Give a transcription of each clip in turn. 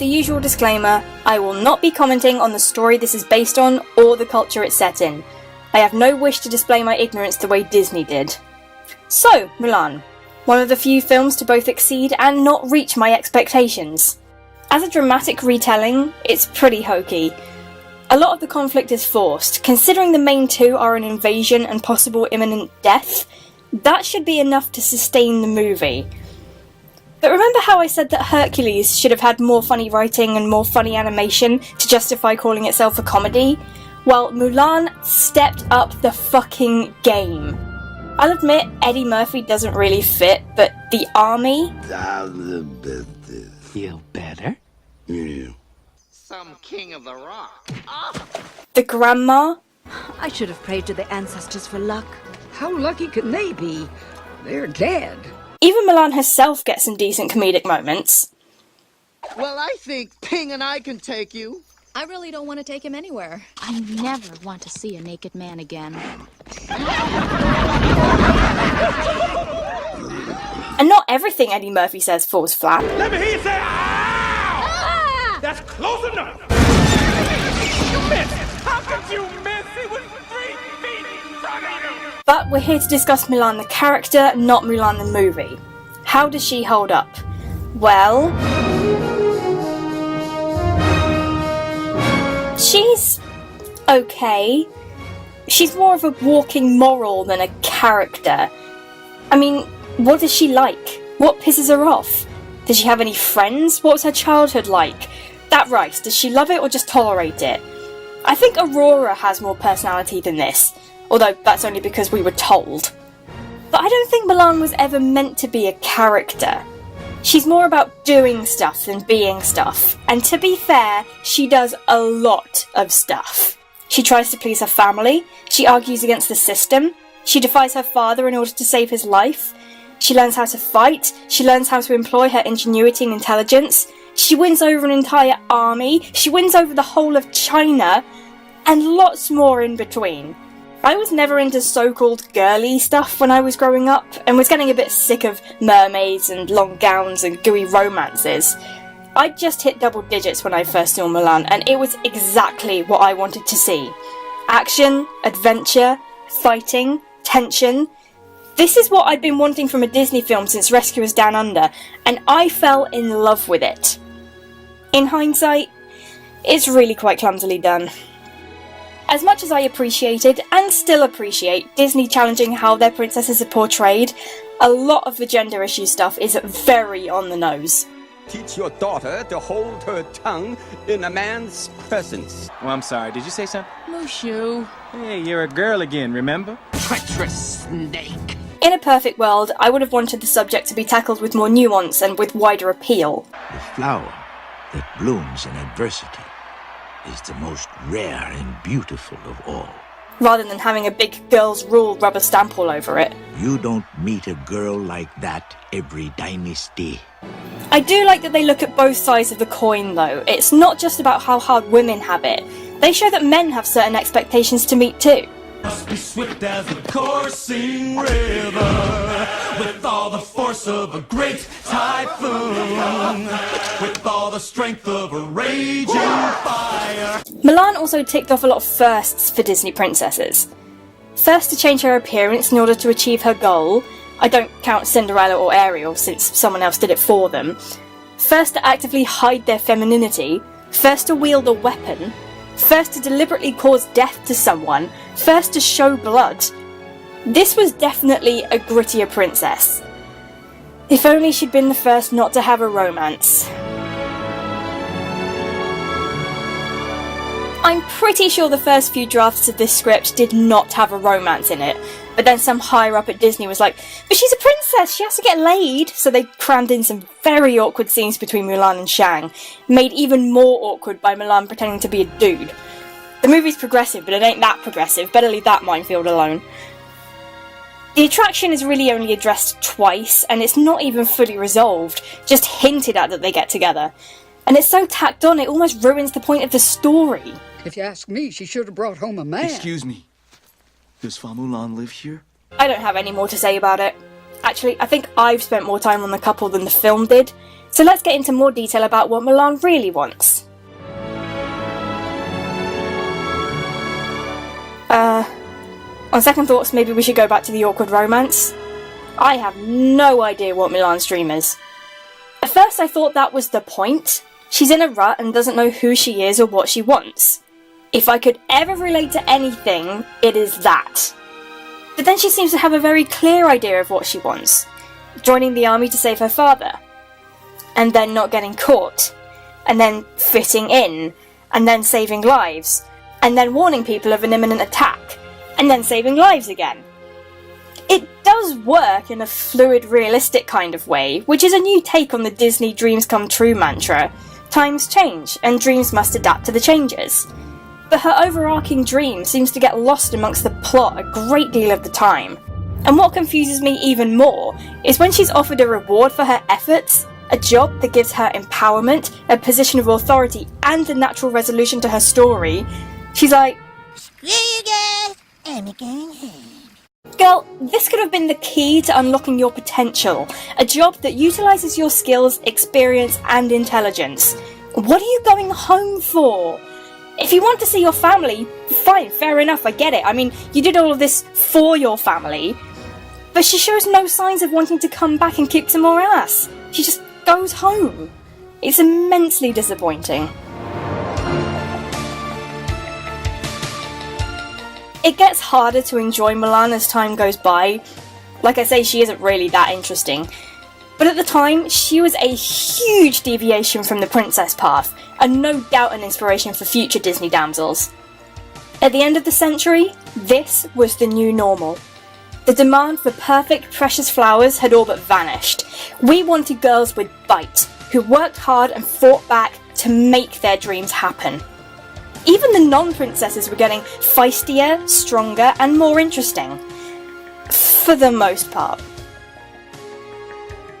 the usual disclaimer, I will not be commenting on the story this is based on or the culture it's set in. I have no wish to display my ignorance the way Disney did. So, Mulan. One of the few films to both exceed and not reach my expectations. As a dramatic retelling, it's pretty hokey. A lot of the conflict is forced. Considering the main two are an invasion and possible imminent death, that should be enough to sustain the movie. But remember how I said that Hercules should have had more funny writing and more funny animation to justify calling itself a comedy? Well, Mulan stepped up the fucking game. I'll admit, Eddie Murphy doesn't really fit, but the army... Feel better? Yeah. Some king of the rock. The grandma... I should have prayed to the ancestors for luck. How lucky can they be? They're dead. Even Mulan herself gets some decent comedic moments. Well, I think Ping and I can take you. I really don't want to take him anywhere. I never want to see a naked man again. And not everything Eddie Murphy says falls flat. Let me hear you say, ow! Ah! That's close enough! You missed! How could you miss? He was 3 feet in front of you! But we're here to discuss Mulan the character, not Mulan the movie. How does she hold up? Well... she's... okay. She's more of a walking moral than a character. I mean, what does she like? What pisses her off? Does she have any friends? What was her childhood like? That rice, does she love it or just tolerate it? I think Aurora has more personality than this, although that's only because we were told. But I don't think Mulan was ever meant to be a character. She's more about doing stuff than being stuff, and to be fair, she does a lot of stuff. She tries to please her family, she argues against the system, she defies her father in order to save his life, she learns how to fight, she learns how to employ her ingenuity and intelligence, she wins over an entire army, she wins over the whole of China, and lots more in between. I was never into so-called girly stuff when I was growing up, and was getting a bit sick of mermaids and long gowns and gooey romances. I just hit double digits when I first saw Mulan, and it was exactly what I wanted to see. Action, adventure, fighting, tension. This is what I'd been wanting from a Disney film since Rescuers Down Under, and I fell in love with it. In hindsight, it's really quite clumsily done. As much as I appreciated, and still appreciate, Disney challenging how their princesses are portrayed, a lot of the gender issue stuff is very on the nose. Teach your daughter to hold her tongue in a man's presence. Oh, I'm sorry, did you say something? Mushu. Hey, you're a girl again, remember? Treacherous snake. In a perfect world, I would have wanted the subject to be tackled with more nuance and with wider appeal. The flower that blooms in adversity is the most rare and beautiful of all. Rather than having a big girls' rule rubber stamp all over it. You don't meet a girl like that every dynasty. I do like that they look at both sides of the coin though. It's not just about how hard women have it. They show that men have certain expectations to meet too. Must be swift as a coursing river, with all the force of a great typhoon, with all the strength of a raging fire. Mulan also ticked off a lot of firsts for Disney princesses. First to change her appearance in order to achieve her goal. I don't count Cinderella or Ariel since someone else did it for them. First to actively hide their femininity. First to wield a weapon. First to deliberately cause death to someone. First to show blood. This was definitely a grittier princess. If only she'd been the first not to have a romance. I'm pretty sure the first few drafts of this script did not have a romance in it, but then some higher up at Disney was like, but she's a princess, she has to get laid, so they crammed in some very awkward scenes between Mulan and Shang, made even more awkward by Mulan pretending to be a dude. The movie's progressive, but it ain't that progressive, better leave that minefield alone. The attraction is really only addressed twice, and it's not even fully resolved, just hinted at that they get together. And it's so tacked on, it almost ruins the point of the story. If you ask me, she should have brought home a man. Excuse me. Does Fa Mulan live here? I don't have any more to say about it. Actually, I think I've spent more time on the couple than the film did. So let's get into more detail about what Mulan really wants. On second thoughts, maybe we should go back to the awkward romance. I have no idea what Mulan's dream is. At first I thought that was the point. She's in a rut and doesn't know who she is or what she wants. If I could ever relate to anything, it is that. But then she seems to have a very clear idea of what she wants. Joining the army to save her father. And then not getting caught. And then fitting in. And then saving lives. And then warning people of an imminent attack. And then saving lives again. It does work in a fluid, realistic kind of way, which is a new take on the Disney dreams come true mantra. Times change, and dreams must adapt to the changes. But her overarching dream seems to get lost amongst the plot a great deal of the time. And what confuses me even more is when she's offered a reward for her efforts, a job that gives her empowerment, a position of authority, and a natural resolution to her story, she's like, "Screw you guys, I'm going home." Girl, this could have been the key to unlocking your potential. A job that utilises your skills, experience, and intelligence. What are you going home for? If you want to see your family, fine, fair enough, I get it. I mean, you did all of this for your family. But she shows no signs of wanting to come back and kick some more ass. She just goes home. It's immensely disappointing. It gets harder to enjoy Mulan as time goes by. Like I say, she isn't really that interesting. But at the time, she was a huge deviation from the princess path, and no doubt an inspiration for future Disney damsels. At the end of the century, this was the new normal. The demand for perfect, precious flowers had all but vanished. We wanted girls with bite, who worked hard and fought back to make their dreams happen. Even the non-princesses were getting feistier, stronger, and more interesting. For the most part.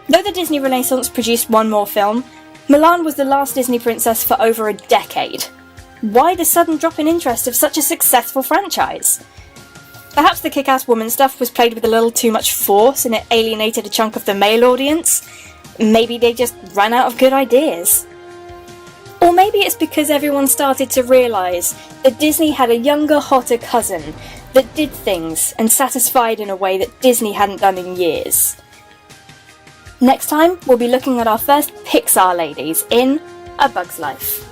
Though the Disney Renaissance produced one more film, Mulan was the last Disney princess for over a decade. Why the sudden drop in interest of such a successful franchise? Perhaps the kick-ass woman stuff was played with a little too much force and it alienated a chunk of the male audience. Maybe they just ran out of good ideas. Or maybe it's because everyone started to realise that Disney had a younger, hotter cousin that did things and satisfied in a way that Disney hadn't done in years. Next time, we'll be looking at our first Pixar ladies in A Bug's Life.